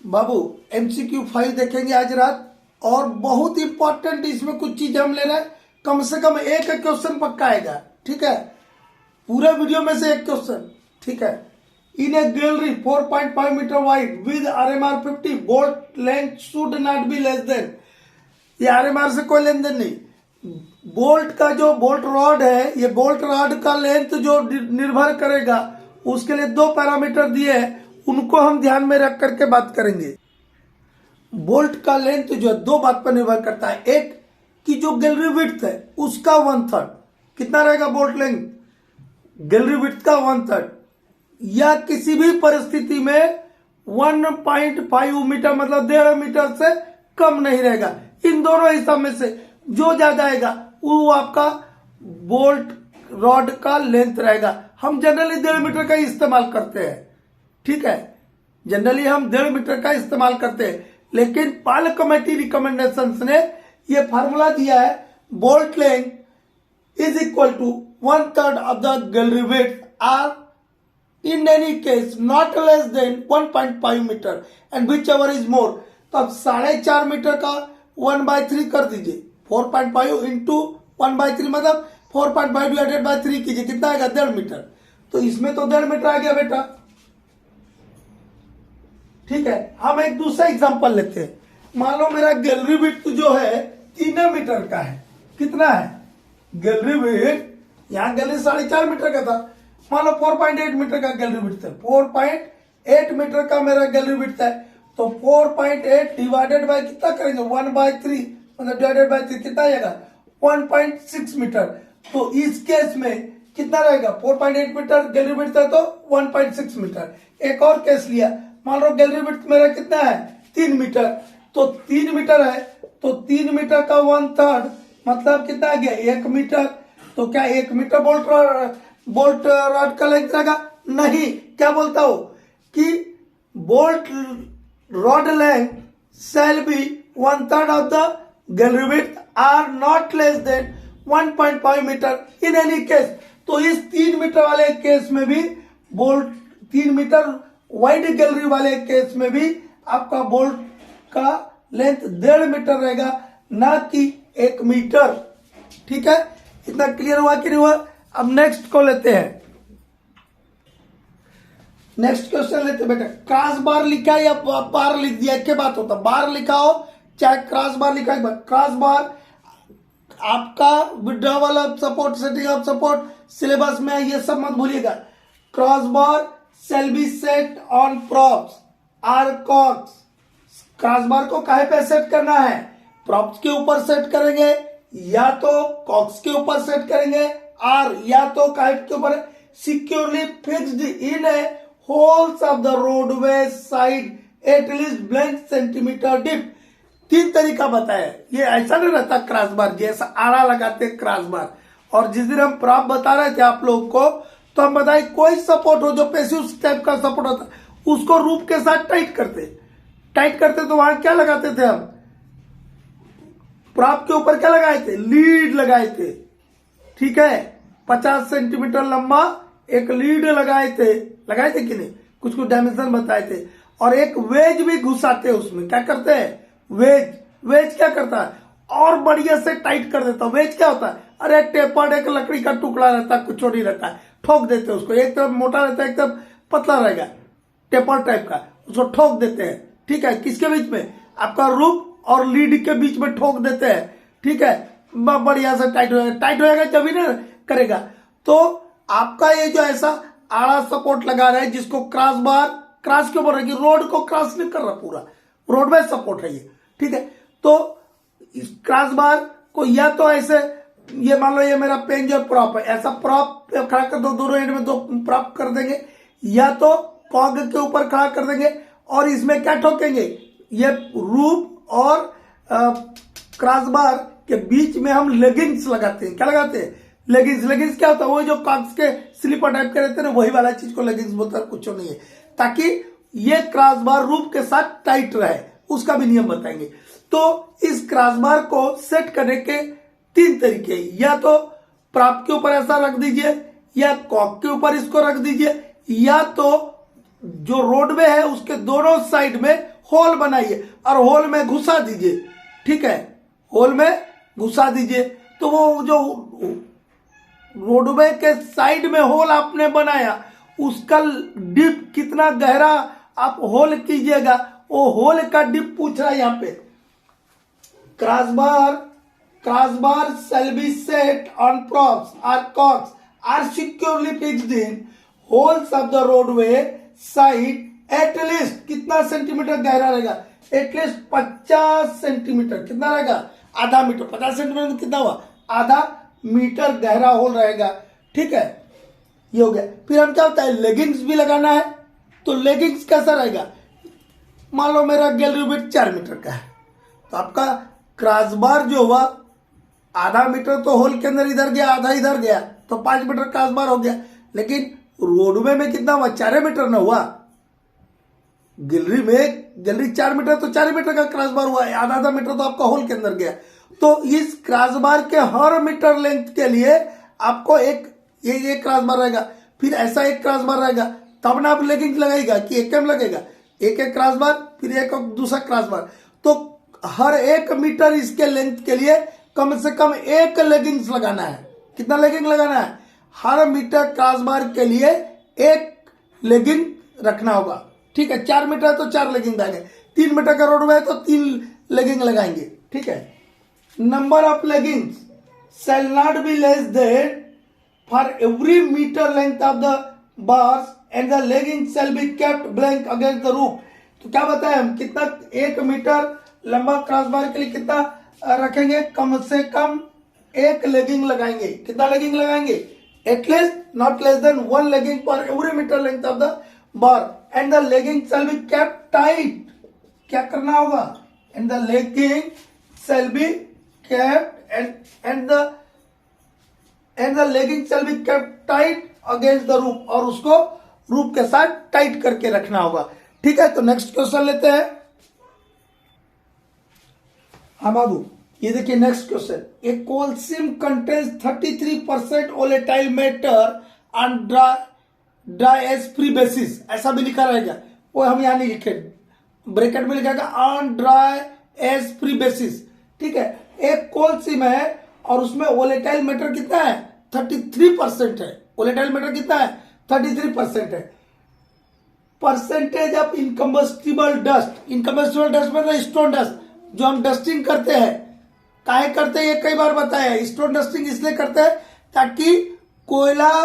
बाबू MCQ 5 देखेंगे आज रात, और बहुत इंपॉर्टेंट इसमें कुछ चीज हम ले रहे हैं। कम से कम एक क्वेश्चन पक्का आएगा, ठीक है, पूरे वीडियो में से एक क्वेश्चन, ठीक है। In a gallery 4.5 metre wide with RMR 50, bolt length should not be less than, ये RMR से कोई लेन देन नहीं, बोल्ट का जो बोल्ट रॉड है, ये बोल्ट रॉड का लेंथ जो निर्भर करेगा, उसके लिए दो पैरामीटर दिए हैं, उनको हम ध्यान में रख करके बात करेंगे। बोल्ट का लेंथ जो है दो बात पर निर्भर करता है, एक कि जो गैलरी विड्थ है उसका 1/3 कितना रहेगा, बोल्ट लेंथ गैलरी विड्थ का 1/3, या किसी भी परिस्थिति में 1.5 मीटर मतलब 1.5 मीटर से कम नहीं रहेगा। इन दोनों हिस्सों में से जो ज्यादा आएगा वो आपका बोल्ट रॉड का लेंथ रहेगा। हम जनरली 1.5 मीटर का इस्तेमाल करते हैं, ठीक है, जनरली हम 1.5 मीटर का इस्तेमाल करते हैं, लेकिन पाल कमेटी रिकमेंडेशंस ने ये फार्मूला दिया है, bolt length is equal to 1/3 of the gallery width or in any case not less than 1.5 metre and whichever is more. तो अब 4.5 मीटर का 1/3 कर दीजिए, 4.5 इंटू 1/3 मतलब 4.5 डिवाइडेड बाय 3 कीजिए, कितना आएगा 1.5 मीटर। तो इसमें तो 1.5 मीटर आ गया बेटा, ठीक है। हम एक दूसरा एग्जांपल लेते हैं, मान लो मेरा गैलरी विड्थ जो है 3 मीटर का है, कितना है गैलरी विड्थ, यहाँ गैलरी 4.5 मीटर का था, मान लो 4.8 मीटर का गैलरी विड्थ है, 4.8 मीटर का मेरा गैलरी विड्थ है, तो 4.8 डिवाइडेड बाय कितना करेंगे 1/3 मतलब डिवाइडेड बाय 3 कितना आएगा 1.6 मीटर। तो इस केस में कितना रहेगा 4.8 मीटर गैलरी विड्थ है तो 1.6 मीटर। एक और केस लिया, मान लो गैलरी विड्थ मेरा कितना है 3 मीटर, तो 3 मीटर है तो 3 मीटर का 1/3 मतलब कितना आ गया 1 मीटर। तो क्या 1 मीटर बोल्ट रॉड का लेंथ रहेगा? नहीं, क्या बोलता हूं कि bolt rod length shall be 1/3 of the gallery width or not less than 1.5 metre in any case. तो इस 3 मीटर वाले केस में भी बोल्ट 3 मीटर वाइड गैलरी वाले केस में भी आपका बोल्ट का लेंथ 1.5 मीटर रहेगा, ना कि 1 मीटर, ठीक है। इतना क्लियर हुआ कि नहीं हुआ? अब नेक्स्ट को लेते हैं, नेक्स्ट क्वेश्चन लेते हैं बेटा। क्रॉस बार लिखा या बार लिख दिया क्या बात होता, बार लिखा हो चाहे क्रॉस बार लिखा है, क्रॉस बार आपका withdrawal of support, setting of support syllabus में, ये सब मत भूलिएगा। Cross bar shall be set on props or cogs। Cross bar को काहे पे सेट करना है, प्रॉप्स के ऊपर सेट करेंगे या तो कॉक्स के ऊपर सेट करेंगे, और या तो काहे के ऊपर securely fixed in a holes of the roadway side at least blank centimetre deep. 3 तरीका बताया, ये ऐसा नहीं रहता क्रॉस बार जैसा आड़ा लगाते क्रॉस बार। और जिस दिन हम प्रॉप बता रहे थे आप लोगों को, तो हम बताए कोई सपोर्ट हो जो पैसिव टाइप का सपोर्ट होता है उसको रूप के साथ टाइट करते तो वहां क्या लगाते थे हम, प्रॉप के ऊपर क्या लगाए थे, लीड लगाए थे, ठीक है, 50 सेंटीमीटर लंबा एक लीड लगाए थे कि नहीं, कुछ डायमेंशन बताए थे, और एक वेज भी घुसाते हैं उसमें। क्या करते हैं वेज क्या करता है और बढ़िया से टाइट कर देता है। वेज क्या होता है, अरे टेपर्ड एक लकड़ी का टुकड़ा रहता है, कुछ नहीं रहता है, ठोक देते हैं उसको, एक तरफ मोटा रहता है एक तरफ पतला रहेगा टेपर टाइप का, उसको ठोक देते हैं, ठीक है। किसके बीच में, आपका रूप और लीड के बीच में ठोक देते हैं, ठीक है, बढ़िया से टाइट होएगा जब ही ना करेगा। तो आपका ये जो ऐसा आड़ा सपोर्ट लगा रहा है जिसको क्रॉस बार, क्रॉस के ऊपर है, रोड को क्रॉस नहीं कर रहा, पूरा रोड में सपोर्ट है ये, ठीक है। तो इस क्रॉस बार को या तो ऐसे, ये मान लो ये मेरा पेन जो प्रॉप है, ऐसा प्रॉप खड़ा कर दो, दोनों एंड में 2 प्रॉप कर देंगे, या तो कॉग के ऊपर खड़ा कर देंगे और इसमें क्या ठोकेंगे, ये रूप और क्रॉस बार के बीच में हम लेगिंग्स लगाते हैं। क्या लगाते हैं, लेगिंग्स क्या होता है, वो जो कॉग्स के स्लीपर टाइप के रहते हैं ना, वही वाला चीज को लेगिंग्स बोलता है, कुछ नहीं है, ताकि ये क्रॉस बार रूप के साथ टाइट रहे, उसका भी नियम बताएंगे। तो इस क्रॉस बार को सेट करने के 3 तरीके, या तो प्रॉप के ऊपर ऐसा रख दीजिए, या कॉक के ऊपर इसको रख दीजिए, या तो जो रोडवे है उसके दोनों साइड में होल बनाइए और होल में घुसा दीजिए, ठीक है, होल में घुसा दीजिए। तो वो जो रोडवे के साइड में होल आपने बनाया उसका डिप कितना गहरा आप होल कीजिएगा, वो होल का डिप पूछ रहा है यहाँ पे। Crossbar shall be set on props or cogs are securely fixed in holes of the roadway side at least कितना सेंटीमीटर गहरा रहेगा, एटलीस्ट 50 सेंटीमीटर, कितना रहेगा, आधा मीटर। 50 सेंटीमीटर में कितना हुआ, आधा मीटर गहरा होल रहेगा, ठीक है, ये हो गया। फिर हम क्या होता है, लेगिंग्स भी लगाना है। तो लेगिंग्स कैसा रहेगा, मान लो मेरा गैलरी विड्थ 4 मीटर का है, तो आपका क्रॉसबार जो हुआ आधा मीटर तो होल के अंदर इधर गया, आधा इधर गया, तो 5 मीटर क्रॉसबार हो गया। लेकिन रोडवे में कितना हुआ, 4 मीटर ना हुआ, गैलरी 4 मीटर तो 4 मीटर का क्रॉसबार हुआ, आधा आधा मीटर तो आपका होल के अंदर गया। तो इस क्रॉसबार के हर मीटर लेंथ के लिए आपको एक ये क्रॉसबार रहेगा, फिर ऐसा एक क्रॉसबार रहेगा, तब ना आप लेगिंग लगाएगा कि एक लगेगा, एक क्रॉसबार फिर एक दूसरा क्रॉसबार। तो हर 1 मीटर इसके लेंथ के लिए कम से कम 1 लेगिंग्स लगाना है। कितना लेगिंग लगाना है, हर मीटर क्रॉसबार के लिए 1 लेगिंग रखना होगा, ठीक है। 4 मीटर है तो 4 लेगिंग लगाएंगे, 3 मीटर का रोडवे है तो 3 लेगिंग लगाएंगे, ठीक है। Number of leggings shall not be less than for every meter length of the bars and the leggings shall be kept blank against the roof। तो क्या बताएं हम, कितना 1 मीटर लंबा क्रॉसबार के लिए कितना रखेंगे, कम से कम 1 लेगिंग लगाएंगे। कितना लेगिंग लगाएंगे, at least not less than 1 lagging per every metre length of the bar and the lagging shall be kept tight. क्या करना होगा, and the lagging shall be kept and the lagging shall be kept tight against the roof, और उसको roof के साथ tight करके रखना होगा, ठीक है। तो नेक्स्ट क्वेश्चन लेते हैं। हाँ बाबू, ये देखिए next question, a coal seam contains 33% volatile matter on dry ash free basis, ऐसा भी लिखा रहेगा, वो हम यहाँ नहीं लिखे, ब्रैकेट में लिखा on dry ash free basis, ठीक है। एक कोल सीम है और उसमें वोलेटाइल मैटर कितना है, 33% है। वोलेटाइल मैटर कितना है, 33% है। Percentage of incombustible dust, इनकम्बस्टिबल dust मतलब स्टोन डस्ट, जो हम डस्टिंग करते हैं, काहे करते हैं ये कई बार बताया, स्टोन डस्टिंग इसलिए करते हैं ताकि कोयला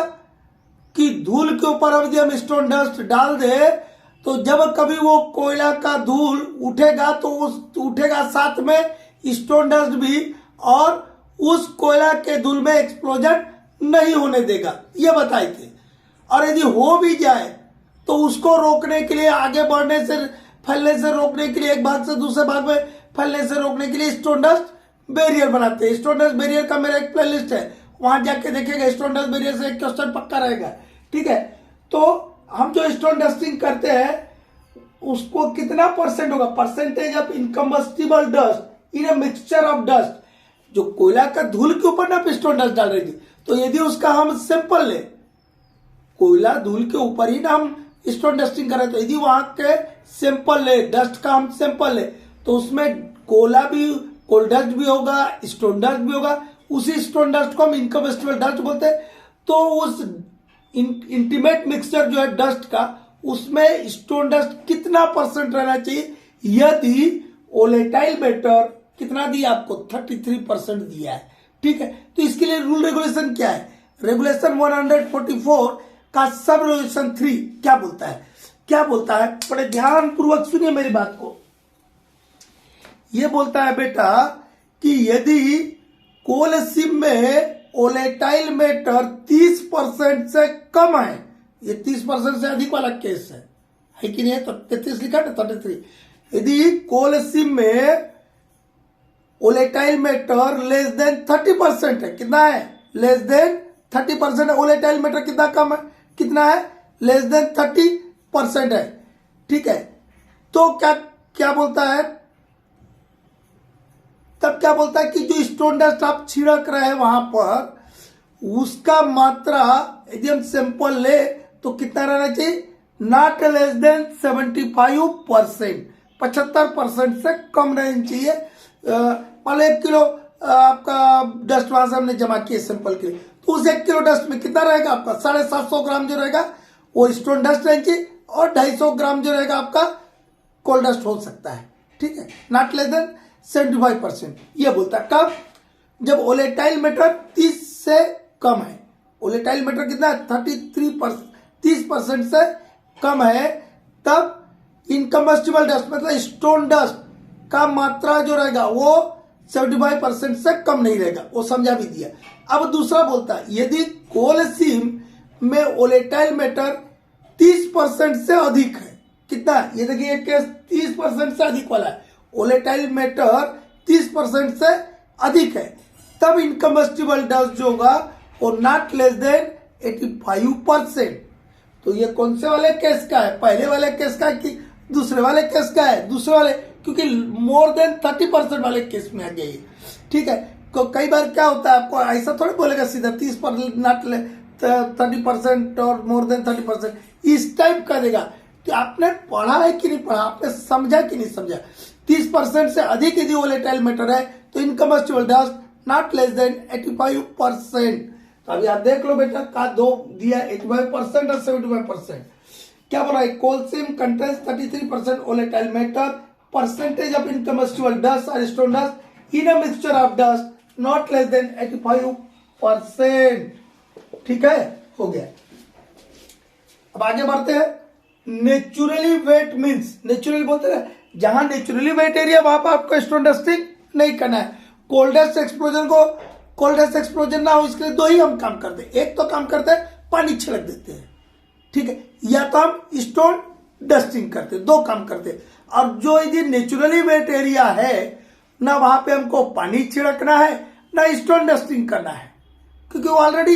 की धूल के ऊपर अब हम स्टोन डस्ट डाल दे तो जब कभी वो कोयला का धूल उठेगा तो उठेगा साथ में स्टोन डस्ट भी, और उस कोयला के धूल में एक्सप्लोजन नहीं होने देगा, ये बताए थे। और यदि हो भी जाए तो उसको रोकने के लिए, आगे बढ़ने से फैलने से रोकने के लिए, एक भाग से दूसरे भाग में फैलने से रोकने के लिए स्टोन डस्ट बैरियर बनाते हैं। स्टोन डस्ट बैरियर का मेरा एक प्लेलिस्ट है, वहां जाके देखिएगा, स्टोन डस्ट बैरियर से एक क्वेश्चन पक्का रहेगा, ठीक है। तो हम जो स्टोन डस्टिंग करते हैं उसको कितना परसेंट होगा, percentage of incombustible dust in a mixture of dust, जो कोयला का धूल के ऊपर ना स्टोन डस्ट डाल रही थी, तो यदि उसका हम सैंपल ले, कोयला धूल के ऊपर ही ना हम स्टोन डस्टिंग करें, तो यदि वहां के सैंपल ले, डस्ट का हम सैंपल ले, तो उसमें कोल डस्ट भी होगा, स्टोन डस्ट भी होगा, उसी स्टोन डस्ट को हम इनकम्बस्टिबल डस्ट बोलते हैं। तो उस इंटीमेट मिक्सचर जो है डस्ट का, उसमें स्टोन डस्ट कितना परसेंट रहना चाहिए, यदि वोलेटाइल मैटर कितना दिया आपको, 33% दिया है, ठीक है। तो इसके लिए रूल रेगुलेशन क्या है, रेगुलेशन 144 का सब रेगुलेशन 3 क्या बोलता है, क्या बोलता है, बड़े ध्यान पूर्वक सुनिए मेरी बात को। ये बोलता है बेटा कि यदि कोल सीम में वोलेटाइल मैटर 30% से कम है, ये 30% से अधिक वाला केस है कि नहीं है, तो 33 लिखा ना, 33। यदि कोल सीम में वोलेटाइल मैटर लेस देन 30% है, कितना है, लेस देन 30% है, वोलेटाइल मैटर कितना कम है, कितना है, लेस देन 30% है, ठीक है। तो क्या बोलता है, तब क्या बोलता है कि जो स्टोन डस्ट आप छिड़क रहे हैं वहां पर, उसका मात्रा यदि हम सैंपल ले तो कितना रहना चाहिए, नॉट लेस देन 75%, 75% से कम रहनी चाहिए। मान लो 1 किलो आपका डस्ट वहां से हमने जमा किए सैंपल के लिए, तो उस 1 किलो डस्ट में कितना रहेगा आपका 750 ग्राम जो रहेगा वो स्टोन डस्ट रहनी चाहिए, और 250 ग्राम जो रहेगा आपका कोल डस्ट हो सकता है। ठीक है, नॉट लेस देन 75%। ये बोलता है कब, जब वोलेटाइल मैटर 30 से कम है। वोलेटाइल मैटर कितना है 30% से कम है, तब इनकम्बस्टिबल डस्ट मतलब स्टोन डस्ट का मात्रा जो रहेगा वो 75% से कम नहीं रहेगा, वो समझा भी दिया। अब दूसरा बोलता है यदि कोल सीम में वोलेटाइल मैटर 30% से अधिक है, कितना है ये देखिए, केस 30% से अधिक वाला है, वोलेटाइल मैटर 30% से अधिक है, तब इनकम्बस्टिबल डस्ट जो होगा वो नॉट लेस देन 85%। तो ये कौन से वाले केस का है, पहले वाले केस का कि दूसरे वाले केस का है? दूसरे वाले, क्योंकि मोर देन 30% वाले केस में आ गया ये। ठीक है, तो कई बार क्या होता है, आपको ऐसा थोड़ी बोलेगा सीधा 30% नॉट 30% और मोर देन 30%, इस टाइप का देगा कि आपने पढ़ा है कि नहीं पढ़ा, आपने समझा कि नहीं समझा। 30% से अधिक यदि वोलेटाइल मैटर है तो इनकम्बस्टिबल डस्ट नॉट लेस देन 85%। तो अभी आप देख लो बेटा, का दो दिया 85% और 75%। क्या बोला है, coal seam contains 33% volatile matter, percentage of incombustible dust और stone dust in a mixture of dust not less than 85%। ठीक है, हो गया। अब आगे बढ़ते हैं। नेचुरली वेट मीन्स, नेचुरली बोलते हैं जहां नेचुरली वेट एरिया वहां पर आपको स्टोन डस्टिंग नहीं करना है। कोल्डेस्ट एक्सप्लोजन को, कोल्डेस्ट एक्सप्लोजन ना हो इसके लिए दो ही हम काम करते हैं, एक तो काम करते हैं पानी छिड़क देते हैं, ठीक है, या तो हम स्टोन डस्टिंग करते हैं, दो काम करते हैं। और जो यदि नेचुरली वेट एरिया है ना वहां पे हमको पानी छिड़कना है ना स्टोन डस्टिंग करना है, क्योंकि वो ऑलरेडी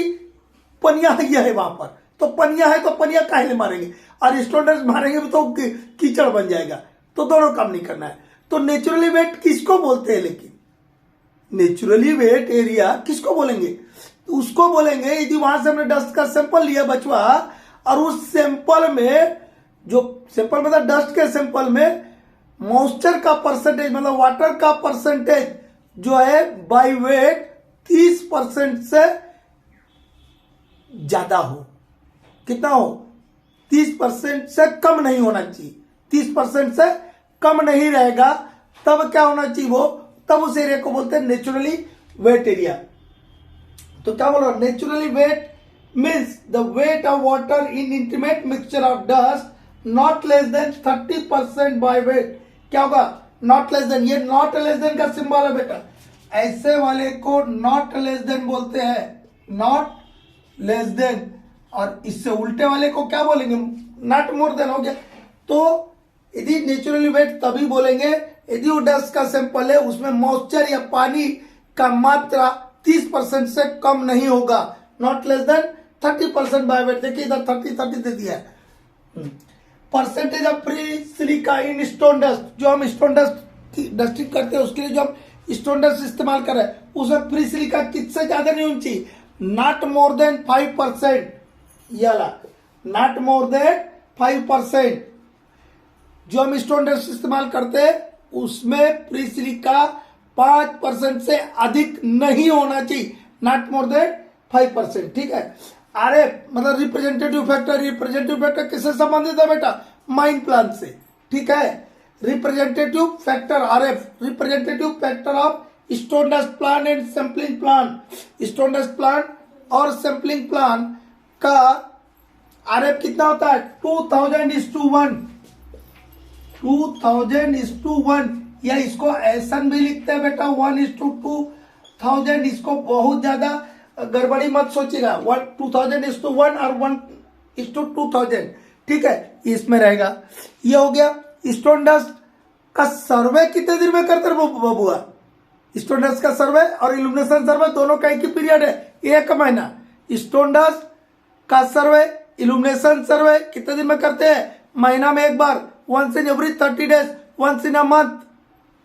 पनिया है वहां पर, तो पनिया है तो पनिया काहे मारेंगे, और स्टोन डस्ट मारेंगे तो कीचड़ बन जाएगा, तो दोनों काम नहीं करना है। तो नेचुरली वेट किसको बोलते हैं, लेकिन नेचुरली वेट एरिया किसको बोलेंगे, तो उसको बोलेंगे यदि वहां से हमने डस्ट का सैंपल लिया बचवा, और उस सैंपल में जो सैंपल मतलब डस्ट के सैंपल में मॉइस्चर का परसेंटेज मतलब वाटर का परसेंटेज जो है बाय वेट 30% से ज्यादा हो, कितना हो 30% से कम नहीं होना चाहिए, 30% से कम नहीं रहेगा, तब क्या होना चाहिए वो, तब उस एरिया को बोलते हैं नेचुरली वेट एरिया। तो क्या बोलो, naturally wet means the weight of water in intimate mixture of dust not less than 30% by weight। क्या होगा, not less than, ये not less than का सिंबल है बेटा, ऐसे वाले को not less than बोलते हैं, not less than, और इससे उल्टे वाले को क्या बोलेंगे, not more than हो गया। तो यदि नेचुरली वेट तभी बोलेंगे यदि वो डस्ट का सैंपल है उसमें मॉइस्चर या पानी का मात्रा 30% से कम नहीं होगा, not less then 30% by weight. देखिए इधर 30 दे दिया है। Percentage of free silica in stone dust, जो हम स्टोन डस्ट की डस्टिंग करते हैं उसके लिए जो हम स्टोन डस्ट इस्तेमाल कर रहे हैं उसमें फ्री सिलिका किससे ज्यादा नहीं होनी चाहिए, नॉट मोर देन 5%, ये वाला नॉट मोर देन 5%। जो हम स्टोन डस्ट इस्तेमाल करते हैं उसमें फ्री सिलिका 5% से अधिक नहीं होना चाहिए, नॉट मोर देन 5%। ठीक है, आरएफ मतलब रिप्रेजेंटेटिव फैक्टर, रिप्रेजेंटेटिव फैक्टर किससे संबंधित है बेटा, माइन प्लान से। ठीक है, representative factor RF, representative factor of stone dust plan and sampling plan. Stone dust plan और सैंपलिंग प्लान का आरएफ कितना होता है, 2000:1, 2000:1, या इसको ऐसा भी लिखते हैं बेटा 1:2000। इसको बहुत ज्यादा गड़बड़ी मत सोचिएगा, 2000:1 और 1:2000। ठीक है, इसमें रहेगा। ये हो गया। स्टोन डस्ट का सर्वे कितने दिन में करते बबुआ, स्टोन डस्ट का सर्वे और इल्यूमिनेशन सर्वे दोनों का एक ही पीरियड है, 1 महीना। स्टोन डस्ट का सर्वे, इल्यूमिनेशन सर्वे कितने दिन में करते हैं, महीना में एक बार, once in every 30 days, once in a month।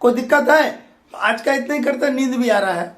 कोई दिक्कत है? आज का इतना ही करते, नींद भी आ रहा है।